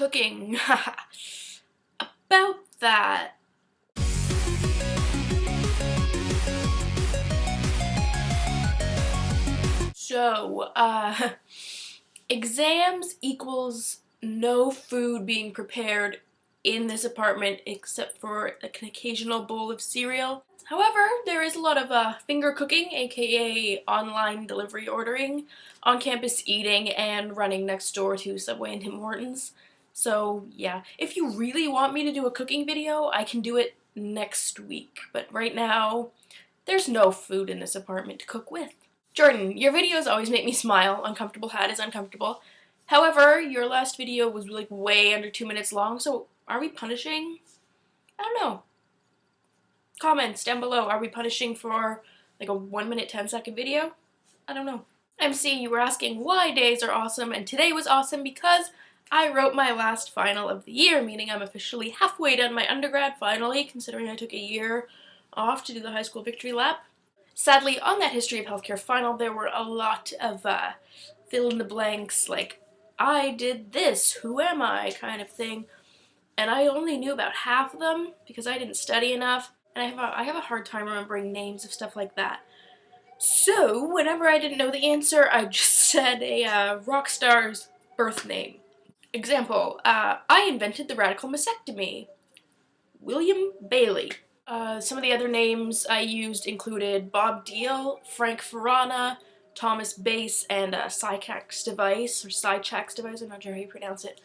Cooking. About that. So, exams equals no food being prepared in this apartment except for like an occasional bowl of cereal. However, there is a lot of finger cooking, aka online delivery ordering, on-campus eating, and running next door to Subway and Tim Hortons. So yeah, if you really want me to do a cooking video, I can do it next week. But right now, there's no food in this apartment to cook with. Jordan, your videos always make me smile. Uncomfortable hat is uncomfortable. However, your last video was like way under 2 minutes long, so are we punishing? I don't know. Comments down below, are we punishing for like a 1 minute 10-second video? I don't know. MC, you were asking why days are awesome, and today was awesome because I wrote my last final of the year, meaning I'm officially halfway done my undergrad finally, considering I took a year off to do the high school victory lap. Sadly, on that history of healthcare final, there were a lot of fill in the blanks, like, I did this, who am I, kind of thing. And I only knew about half of them because I didn't study enough, and I have a hard time remembering names of stuff like that. So, whenever I didn't know the answer, I just said a rock star's birth name. Example, I invented the radical mastectomy. William Bailey. Some of the other names I used included Bob Deal, Frank Farana, Thomas Bass, and Sycax device, or Sychax device, I'm not sure how you pronounce it.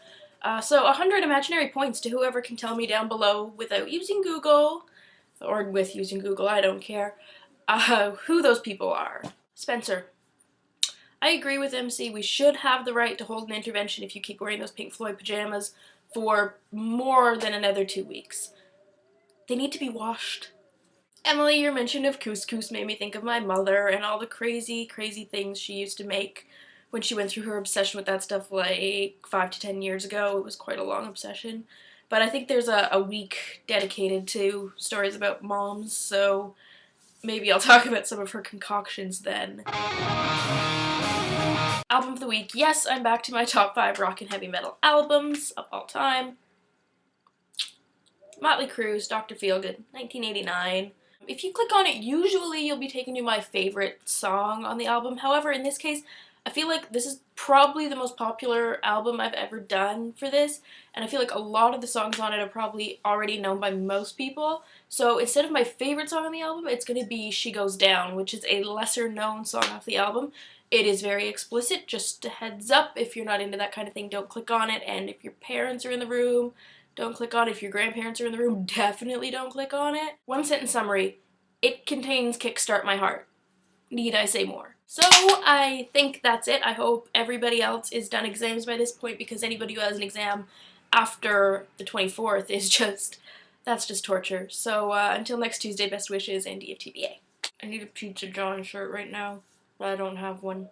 So 100 imaginary points to whoever can tell me down below without using Google, or with using Google, I don't care, who those people are. Spencer. I agree with MC, we should have the right to hold an intervention if you keep wearing those Pink Floyd pajamas for more than another 2 weeks. They need to be washed. Emily, your mention of couscous made me think of my mother and all the crazy, crazy things she used to make when she went through her obsession with that stuff like 5 to 10 years ago. It was quite a long obsession. But I think there's a week dedicated to stories about moms, so maybe I'll talk about some of her concoctions then. Album of the week. Yes, I'm back to my top 5 rock and heavy metal albums of all time. Motley Crue's Dr. Feelgood, 1989. If you click on it, usually you'll be taken to my favorite song on the album. However, in this case, I feel like this is probably the most popular album I've ever done for this, and I feel like a lot of the songs on it are probably already known by most people. So instead of my favorite song on the album, it's going to be She Goes Down, which is a lesser known song off the album. It is very explicit, just a heads up. If you're not into that kind of thing, don't click on it, and if your parents are in the room, don't click on it. If your grandparents are in the room, definitely don't click on it. One sentence summary. It contains Kickstart My Heart. Need I say more? So I think that's it. I hope everybody else is done exams by this point, because anybody who has an exam after the 24th is just, that's just torture. So until next Tuesday, best wishes, Andy of TBA. I need a Pizza John shirt right now, but I don't have one.